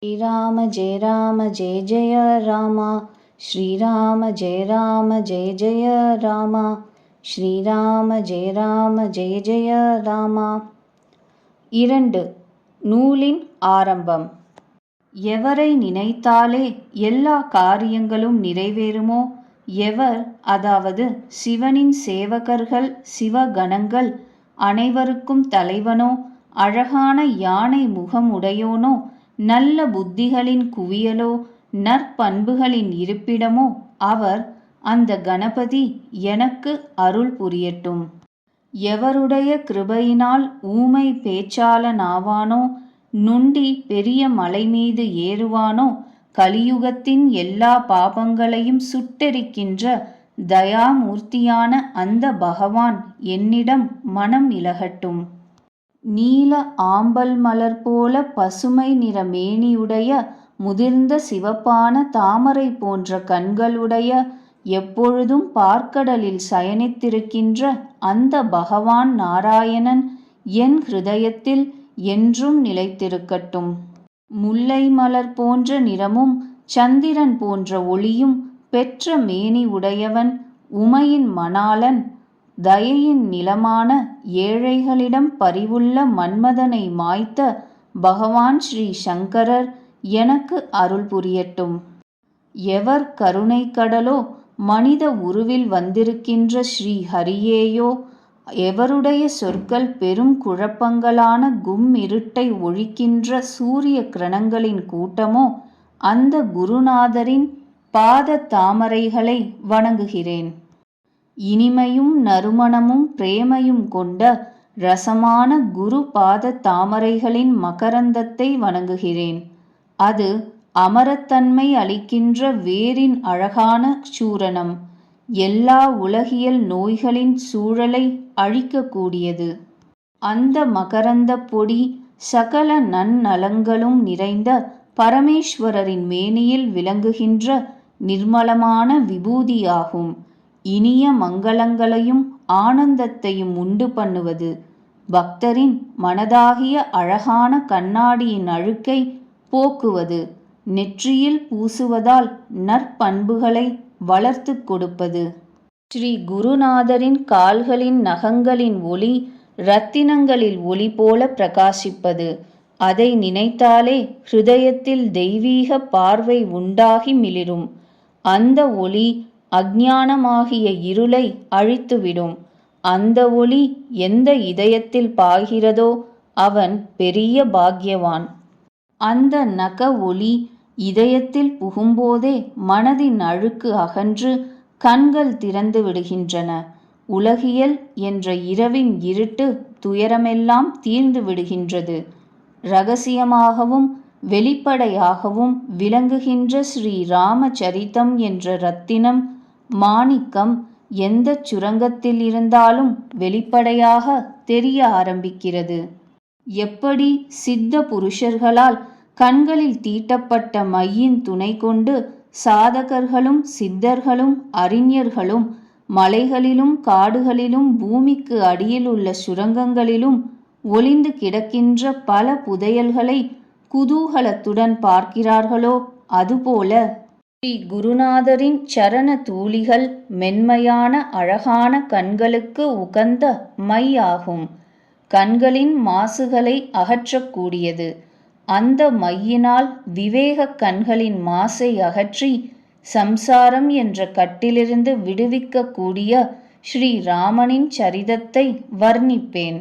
श्रीराम जय जय राम। श्रीराम जय जय राम। श्रीराम जय जय राम। 2. நூலின் ஆரம்பம். எவரை நினைத்தாலே எல்லா காரியங்களும் நிறைவேறுமோ, எவர், அதாவது சிவனின் சேவகர்கள் சிவகணங்கள் அனைவருக்கும் தலைவனோ, அழகான யானை முகம் உடையோனோ, நல்ல புத்திகளின் குவியலோ, நற்பண்புகளின் இருப்பிடமோ அவர், அந்த கணபதி எனக்கு அருள் புரியட்டும். எவருடைய கிருபையினால் ஊமை பேச்சாளனாவானோ, நுண்டி பெரிய மலை மீது ஏறுவானோ, கலியுகத்தின் எல்லா பாபங்களையும் சுட்டெரிக்கின்ற தயாமூர்த்தியான அந்த பகவான் என்னிடம் மனம் இலகட்டும். நீல ஆம்பல் மலர் போல பசுமை நிற மேனியுடைய, முதிர்ந்த சிவப்பான தாமரை போன்ற கண்களுடைய, எப்பொழுதும் பார்க்கடலில் சயனித்திருக்கின்ற அந்த பகவான் நாராயணன் என் ஹிருதயத்தில் என்றும் நிலைத்திருக்கட்டும். முல்லை மலர் போன்ற நிறமும் சந்திரன் போன்ற ஒளியும் பெற்ற மேனி உடையவன், உமையின் மணாளன், தயையின் நிலமான ஏழைகளிடம் பரிவுள்ள மன்மதனை மாய்த்த பகவான் ஸ்ரீ சங்கரர் எனக்கு அருள் புரியட்டும். எவர் கருணை கடலோ, மனித உருவில் வந்திருக்கின்ற ஸ்ரீ ஹரியேயோ, எவருடைய சொற்கள் பெரும் குழப்பங்களான இருட்டை ஒழிக்கின்ற சூரிய கிரணங்களின் கூட்டமோ, அந்த குருநாதரின் பாத தாமரைகளை வணங்குகிறேன். இனிமையும் நறுமணமும் பிரேமையும் கொண்ட ரசமான குரு பாத தாமரைகளின் மகரந்தத்தை வணங்குகிறேன். அது அமரத்தன்மை அளிக்கின்ற வேரின் அழகான சூரணம், எல்லா உலகியல் நோய்களின் சூழலை அழிக்கக்கூடியது. அந்த மகரந்த பொடி சகல நன்னலங்களும் நிறைந்த பரமேஸ்வரரின் மேனியில் விளங்குகின்ற நிர்மலமான விபூதியாகும். இனிய மங்களங்களையும் ஆனந்தத்தையும் உண்டு பண்ணுவது, பக்தரின் மனதாகிய அழகான கண்ணாடியின் அழுக்கை போக்குவது, நெற்றியில் பூசுவதால் நற்பண்புகளை வளர்த்து கொடுப்பது. ஸ்ரீ குருநாதரின் கால்களின் நகங்களின் ஒளி இரத்தினங்களில் ஒளி போல பிரகாசிப்பது. அதை நினைத்தாலே ஹிருதயத்தில் தெய்வீக பார்வை உண்டாகி மிளிரும். அந்த ஒளி அஞ்ஞானமாகிய இருளை அழித்துவிடும். அந்த ஒளி எந்த இதயத்தில் பாய்கிறதோ அவன் பெரிய பாக்யவான். அந்த நக ஒளி இதயத்தில் புகும்போதே மனதின் அழுக்கு அகன்று கண்கள் திறந்து விடுகின்றன. உலகியல் என்ற இரவின் இருட்டு துயரமெல்லாம் தீர்ந்து விடுகின்றது. இரகசியமாகவும் வெளிப்படையாகவும் விளங்குகின்ற ஸ்ரீ ராமச்சரிதம் என்ற இரத்தினம், மாணிக்கம் எந்த சுரங்கத்தில் இருந்தாலும் வெளிப்படையாக தெரிய ஆரம்பிக்கிறது. எப்படி சித்த புருஷர்களால் கண்களில் தீட்டப்பட்ட மையின் துணை கொண்டு சாதகர்களும் சித்தர்களும் அறிஞர்களும் மலைகளிலும் காடுகளிலும் பூமிக்கு அடியில் உள்ள சுரங்கங்களிலும் ஒளிந்து கிடக்கின்ற பல புதையல்களை குதூகலத்துடன் பார்க்கிறார்களோ, அதுபோல ஸ்ரீ குருநாதரின் சரண தூளிகள் மென்மையான அழகான கண்களுக்கு உகந்த மை ஆகும். கண்களின் மாசுகளை அகற்றக்கூடியது. அந்த மையினால் விவேக கண்களின் மாசை அகற்றி சம்சாரம் என்ற கட்டிலிருந்து விடுவிக்கக்கூடிய ஸ்ரீ ராமனின் சரிதத்தை வர்ணிப்பேன்.